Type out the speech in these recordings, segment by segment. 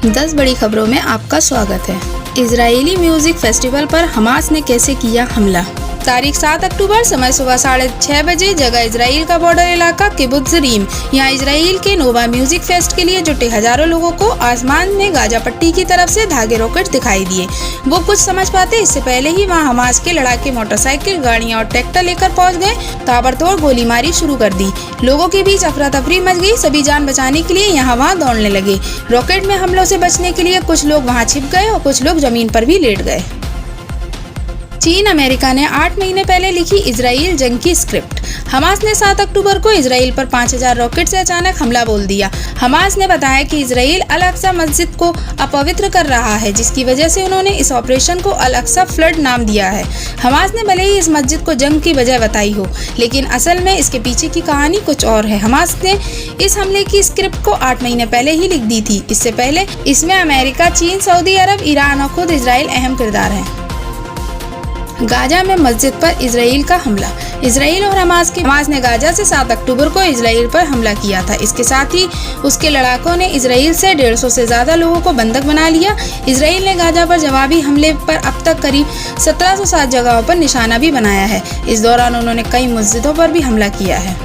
10 बड़ी खबरों में आपका स्वागत है। इजरायली म्यूजिक फेस्टिवल पर हमास ने कैसे किया हमला। तारीख 7 अक्टूबर, समय सुबह 6:30 बजे, जगह इजराइल का बॉर्डर इलाका किबुत्ज रीम। यहाँ इजराइल के नोवा म्यूजिक फेस्ट के लिए जुटे हजारों लोगों को आसमान में गाजा पट्टी की तरफ से धागे रॉकेट दिखाई दिए। वो कुछ समझ पाते इससे पहले ही वहाँ हमास के लड़ाके मोटरसाइकिल, गाड़ियाँ और ट्रैक्टर लेकर पहुँच गए। ताबड़तोड़ गोलीमारी शुरू कर दी। लोगों के बीच अफरा तफरी मच गई। सभी जान बचाने के लिए यहाँ वहाँ दौड़ने लगे। रॉकेट में हमलों से बचने के लिए कुछ लोग वहाँ छिप गए और कुछ लोग जमीन पर भी लेट गए। चीन अमेरिका ने 8 महीने पहले लिखी इजराइल जंग की स्क्रिप्ट। हमास ने 7 अक्टूबर को इजराइल पर 5000 रॉकेट से अचानक हमला बोल दिया। हमास ने बताया कि इजराइल अल अक्सा मस्जिद को अपवित्र कर रहा है, जिसकी वजह से उन्होंने इस ऑपरेशन को अल अक्सा फ्लड नाम दिया है। हमास ने भले ही इस मस्जिद को जंग की वजह बताई हो, लेकिन असल में इसके पीछे की कहानी कुछ और है। हमास ने इस हमले की स्क्रिप्ट को 8 महीने पहले ही लिख दी थी। इससे पहले इसमें अमेरिका, चीन, सऊदी अरब, ईरान और खुद इजराइल अहम किरदार है। गाजा में मस्जिद पर इजराइल का हमला। इजराइल और हमास ने गाजा से 7 अक्टूबर को इजराइल पर हमला किया था। इसके साथ ही उसके लड़ाकों ने इजराइल से 150 से ज्यादा लोगों को बंधक बना लिया। इजराइल ने गाजा पर जवाबी हमले पर अब तक करीब 1707 जगहों पर निशाना भी बनाया है। इस दौरान उन्होंने कई मस्जिदों पर भी हमला किया है।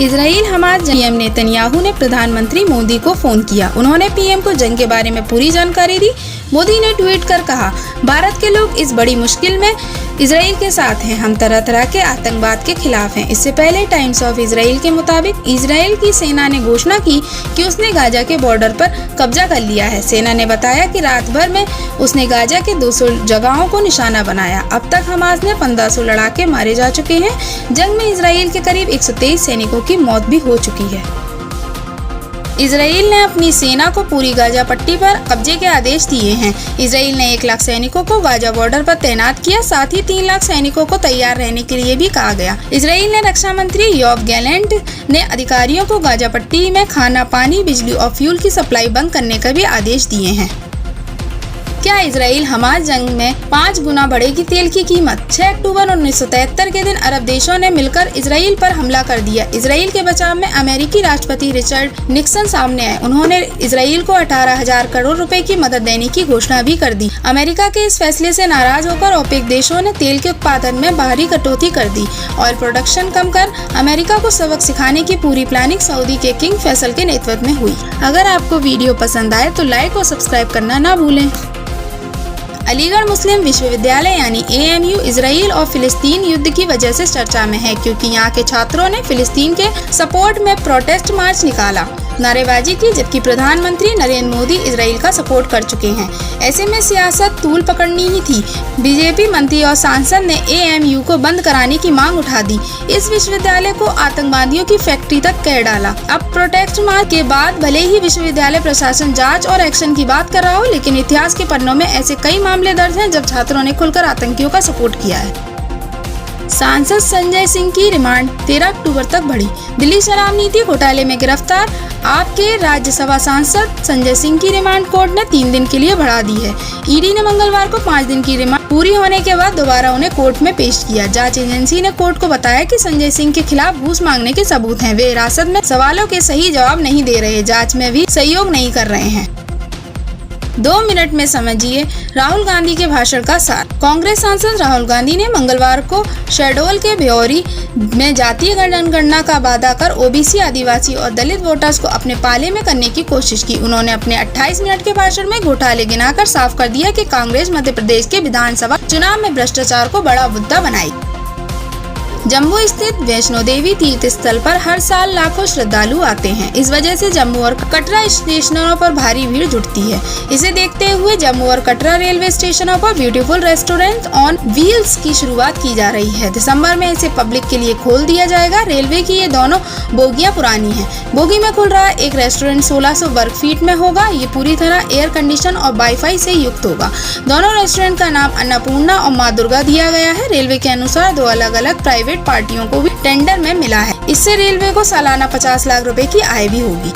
इजराइल हमास पीएम नेतन्याहू ने प्रधानमंत्री मोदी को फोन किया। उन्होंने पीएम को जंग के बारे में पूरी जानकारी दी। मोदी ने ट्वीट कर कहा, भारत के लोग इस बड़ी मुश्किल में इजराइल के साथ हैं। हम तरह तरह के आतंकवाद के खिलाफ हैं। इससे पहले टाइम्स ऑफ इजराइल के मुताबिक इजराइल की सेना ने घोषणा की कि उसने गाजा के बॉर्डर पर कब्जा कर लिया है। सेना ने बताया कि रात भर में उसने गाजा के 200 जगहों को निशाना बनाया। अब तक हमास ने 1500 लड़ाके मारे जा चुके हैं। जंग में इजराइल के करीब 123 सैनिकों की मौत भी हो चुकी है। इजराइल ने अपनी सेना को पूरी गाजा पट्टी पर कब्जे के आदेश दिए हैं। इजराइल ने 1 लाख सैनिकों को गाजा बॉर्डर पर तैनात किया। साथ ही 3 लाख सैनिकों को तैयार रहने के लिए भी कहा गया। इजराइल ने रक्षा मंत्री योव गैलेंट ने अधिकारियों को गाजा पट्टी में खाना, पानी, बिजली और फ्यूल की सप्लाई बंद करने का भी आदेश दिए हैं। क्या इजराइल हमास जंग में 5 गुना बढ़ेगी तेल की कीमत। 6 अक्टूबर 1973 के दिन अरब देशों ने मिलकर इजराइल पर हमला कर दिया। इजराइल के बचाव में अमेरिकी राष्ट्रपति रिचर्ड निक्सन सामने आए। उन्होंने इजराइल को 18,000 करोड़ रुपए की मदद देने की घोषणा भी कर दी। अमेरिका के इस फैसले से नाराज होकर ओपेक देशों ने तेल के उत्पादन में भारी कटौती कर दी। ऑयल प्रोडक्शन कम कर अमेरिका को सबक सिखाने की पूरी प्लानिंग सऊदी के किंग फैसल के नेतृत्व में हुई। अगर आपको वीडियो पसंद आए तो लाइक और सब्सक्राइब करना ना भूलें। अलीगढ़ मुस्लिम विश्वविद्यालय यानी AMU इजराइल और फिलिस्तीन युद्ध की वजह से चर्चा में है, क्योंकि यहाँ के छात्रों ने फिलिस्तीन के सपोर्ट में प्रोटेस्ट मार्च निकाला, नारेबाजी की, जबकि प्रधानमंत्री नरेंद्र मोदी इजराइल का सपोर्ट कर चुके हैं। ऐसे में सियासत तूल पकड़नी ही थी। बीजेपी मंत्री और सांसद ने AMU को बंद कराने की मांग उठा दी। इस विश्वविद्यालय को आतंकवादियों की फैक्ट्री तक कह डाला। अब प्रोटेस्ट मार्च के बाद भले ही विश्वविद्यालय प्रशासन जांच और एक्शन की बात कर रहा हो, लेकिन इतिहास के पन्नों में ऐसे कई मामले दर्ज हैं जब छात्रों ने खुलकर आतंकियों का सपोर्ट किया है। सांसद संजय सिंह की रिमांड 13 अक्टूबर तक बढ़ी। दिल्ली शराब नीति घोटाले में गिरफ्तार आपके राज्यसभा सांसद संजय सिंह की रिमांड कोर्ट ने 3 दिन के लिए बढ़ा दी है। ईडी ने मंगलवार को 5 दिन की रिमांड पूरी होने के बाद दोबारा उन्हें कोर्ट में पेश किया। जांच एजेंसी ने कोर्ट को बताया कि संजय सिंह के खिलाफ घूस मांगने के सबूत हैं। वे हिरासत में सवालों के सही जवाब नहीं दे रहे, जाँच में भी सहयोग नहीं कर रहे हैं। 2 मिनट में समझिए राहुल गांधी के भाषण का सार। कांग्रेस सांसद राहुल गांधी ने मंगलवार को शहडोल के ब्योरी में जातीय जनगणना का वादा कर OBC, आदिवासी और दलित वोटर्स को अपने पाले में करने की कोशिश की। उन्होंने अपने 28 मिनट के भाषण में घोटाले गिनाकर साफ कर दिया कि कांग्रेस मध्य प्रदेश के विधानसभा चुनाव में भ्रष्टाचार को बड़ा मुद्दा बनाई। जम्मू स्थित वैष्णो देवी तीर्थ स्थल पर हर साल लाखों श्रद्धालु आते हैं। इस वजह से जम्मू और कटरा स्टेशनों पर भारी भीड़ जुटती है। इसे देखते हुए जम्मू और कटरा रेलवे स्टेशनों पर ब्यूटीफुल रेस्टोरेंट ऑन व्हील्स की शुरुआत की जा रही है। दिसंबर में इसे पब्लिक के लिए खोल दिया जाएगा। रेलवे की ये दोनों बोगियां पुरानी हैं। बोगी में खुल रहा एक रेस्टोरेंट 1600 वर्ग फीट में होगा। ये पूरी तरह एयर कंडीशन और वाईफाई से युक्त होगा। दोनों रेस्टोरेंट का नाम अन्नपूर्णा और माँ दुर्गा दिया गया है। रेलवे के अनुसार 2 अलग अलग प्राइवेट पार्टियों को भी टेंडर में मिला है। इससे रेलवे को सालाना 50 लाख रुपए की आय भी होगी।